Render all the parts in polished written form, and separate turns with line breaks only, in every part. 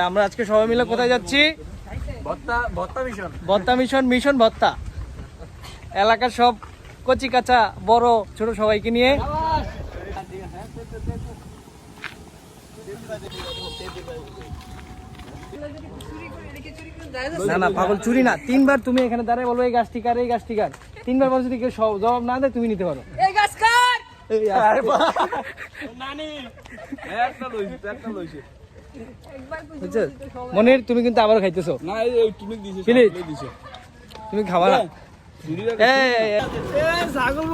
আমরা আজকে সবাই মিলে কোথায় যাচ্ছি? ভত্তা মিশন ভত্তা। এলাকার সব কচি কাঁচা বড় ছোট সবাইকে নিয়ে না না পাগল, চুরি না। 3 বার তুমি এখানে দাঁড়ায় বলবো এই গাছটি কার, এই গাছটি কার। 3 বার বলছো, যদি কেউ জবাব না দেয় তুমি নিতে পারো।
এই গাছ কার?
মনির, তুমি কিন্তু আবার খাইতেছো না, তুমি খাবা না। ছাগল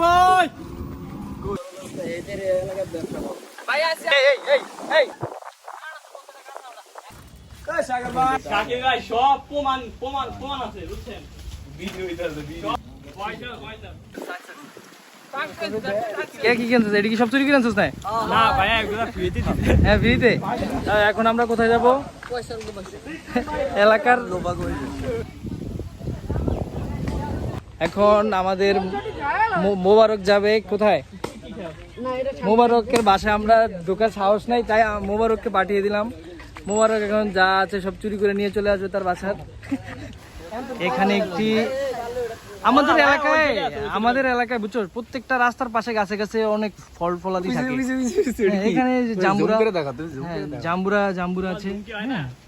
ভাই
সব প্রমাণ আছে বুঝছেন।
কি কিনছিস? এটা কি সব চুরি কিনছিস?
না ভাইয়া এগুলো ফ্রিতে দিতে।
হ্যাঁ ফ্রিতে। এখন আমরা কোথায় যাব? এলাকার এখন আমাদের মোবারক যাবে কোথায়? মোবারকের বাসায় আমরা ঢোকার সাহস নাই, তাই মোবারককে পাঠিয়ে দিলাম। মোবারক এখন যা আছে সব চুরি করে নিয়ে চলে আসবে তার বাসার। এখানে একটি আমাদের এলাকায় বুঝছো, প্রত্যেকটা রাস্তার পাশে গাছে গাছে অনেক ফল ফলাদি থাকে। এখানে জাম্বুরা আছে।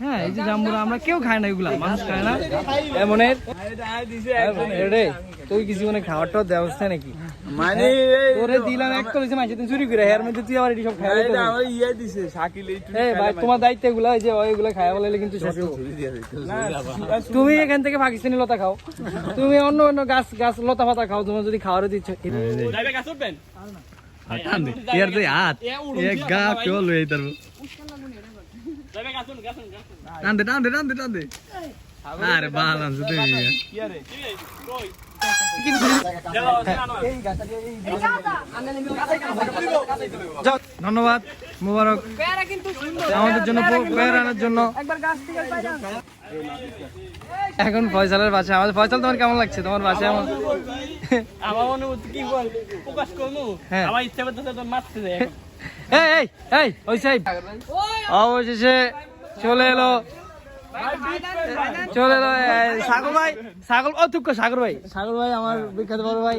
হ্যাঁ এই যে জাম্বুরা আমরা কেউ খায় না, এগুলা মানুষ খায় না। এমনের তুই কিছু মানে খাওয়াটাও ব্যবস্থা নাকি? মানে তোরে দিলাম এক করেছে মাঝে তুই চুরি করে, এর মধ্যে তুই আবার এটি সব খাই ভাই। তোমার দায়িত্ব এগুলা, যে ওইগুলা খাওয়া বলে কিন্তু তুমি এখান থেকে পাকিস্তানি লতা খাও, তুমি অন্য অন্য গাছ গাছ লতা পাতা খাও, তোমার যদি খাওয়ার দিচ্ছ। আরে বাল আনছো তুমি। ধন্যবাদ মুবারক আমাদের জন্য পেয়ারা আনার জন্য। এখন ফয়সালের বাসায় আমাদের। ফয়সাল, তোমার কেমন লাগছে তোমার বাসায়?
আমার অনুভূতি কি বল প্রকাশ করবো, আমার ইচ্ছা করতেছে তো মারতে যায়।
এই ওই সাহেব অবশেষে চলে এলো সাগর ভাই। সাগর ভাই আমার বিখ্যাত বড় ভাই।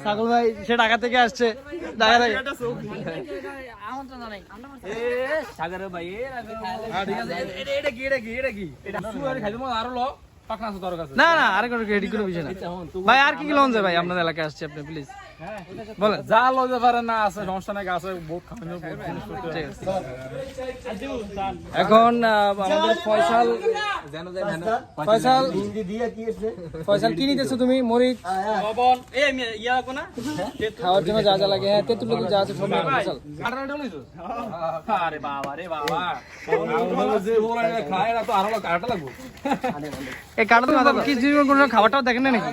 সাগর ভাই সে ঢাকা থেকে আসছে। ঢাকা থেকে না না আর কোনো বিষয় না ভাই। আর কি লোন যায় ভাই? আপনার এলাকায় আসছে আপনি, প্লিজ বলেন।
যা লজে পারে না আছে সমস্যা নাই, গাছে বহুত খাওয়ানো।
এখন আমাদের ফয়সাল কি নিতেছো তুমি? মরিচ খাওয়ার জন্য যা যা লাগে, হ্যাঁ তেঁতুল যা আছে সব ফয়সাল।
আরে বাবা রে বাবা, খায় না তো আরো কাটা লাগবো।
এই কাটা তো কি জীবন কোনো খাবারটাও দেখেন না নাকি?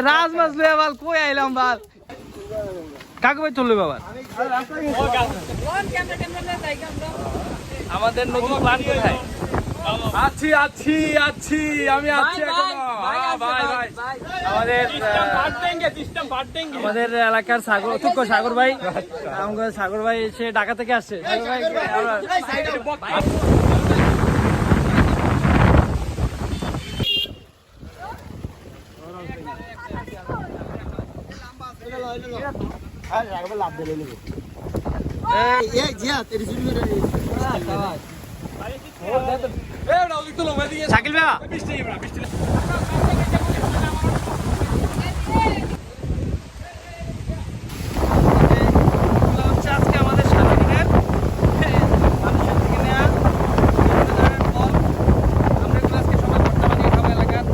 রাজ মাছ লয়ে বাল কই আইলাম বাল। কাকু ভাই চললো বাবা। আমাদের নতুন প্ল্যান কোথায়?
আছি আমি আছি এখনো।
আমাদের এলাকার সাগর ভাই, আমাদের সাগর ভাই সে ঢাকা থেকে আসছে। শাকিল ভাই আজকে আমাদের সারাদিনের মানুষের থেকে নেওয়া ফল। আমরা এগুলো আজকে সবাই ভর্তা বানিয়ে খাবো এলাকার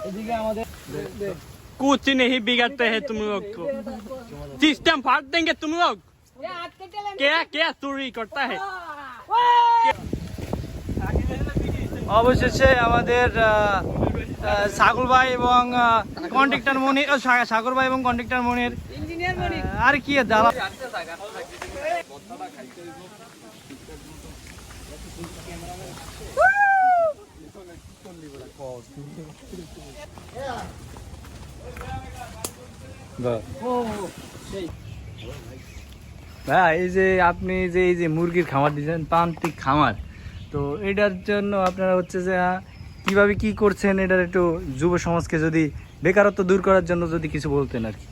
এদিকে আমাদের।
कुछ नहीं बिगड़ते हैं तुम लोग को, सिस्टम फाड़ देंगे तुम लोग। क्या क्या चोरी करता है?
অবশেষে আমাদের সাগর ভাই এবং কন্ট্রাক্টর মনির, সাগর ভাই এবং কন্ট্রাক্টর মনির, আর কি জ্বালা। ভাই এই যে আপনি যে এই যে মুরগির খামার দিয়েছেন, প্রান্তিক খামার, তো এটার জন্য আপনারা হচ্ছে যে কিভাবে কি করছেন, এটার একটু যুব সমাজকে যদি বেকারত্ব দূর করার জন্য যদি কিছু বলতেন আর কি।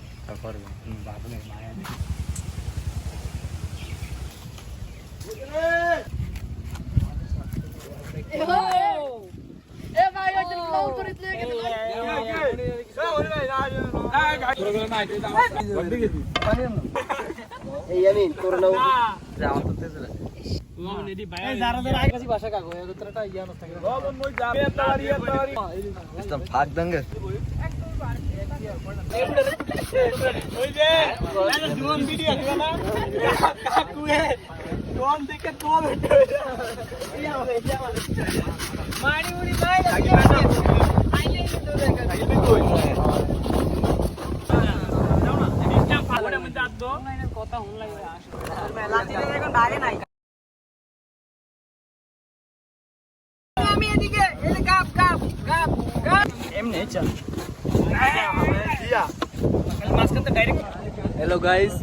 হ্যালো গাইস,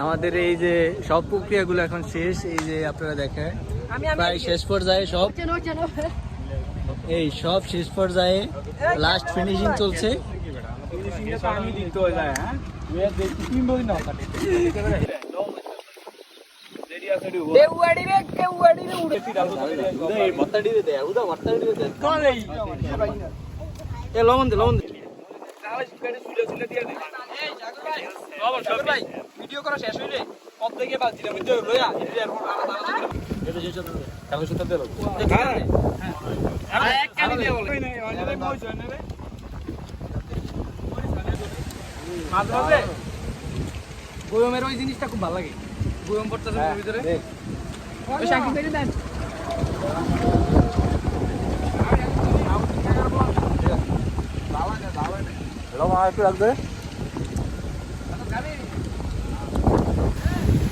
আমাদের এই যে সব প্রক্রিয়াগুলো এখন শেষ। এই যে আপনারা দেখেন প্রায় শেষ পর্যায়ে সব, এই সব শেষ পর্যায়ে লাস্ট ফিনিশিং চলছে। লবণ দে, লবণ দে। ভিডিও করা শেষ হইলে কত থেকে বাদ দিলাম লইয়া গোয়মের ওই জিনিসটা খুব ভালো লাগে, গোয়ম পড়তেছে ভিতরে।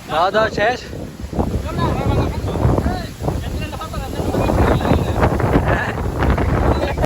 খাওয়া দাওয়া শেষ।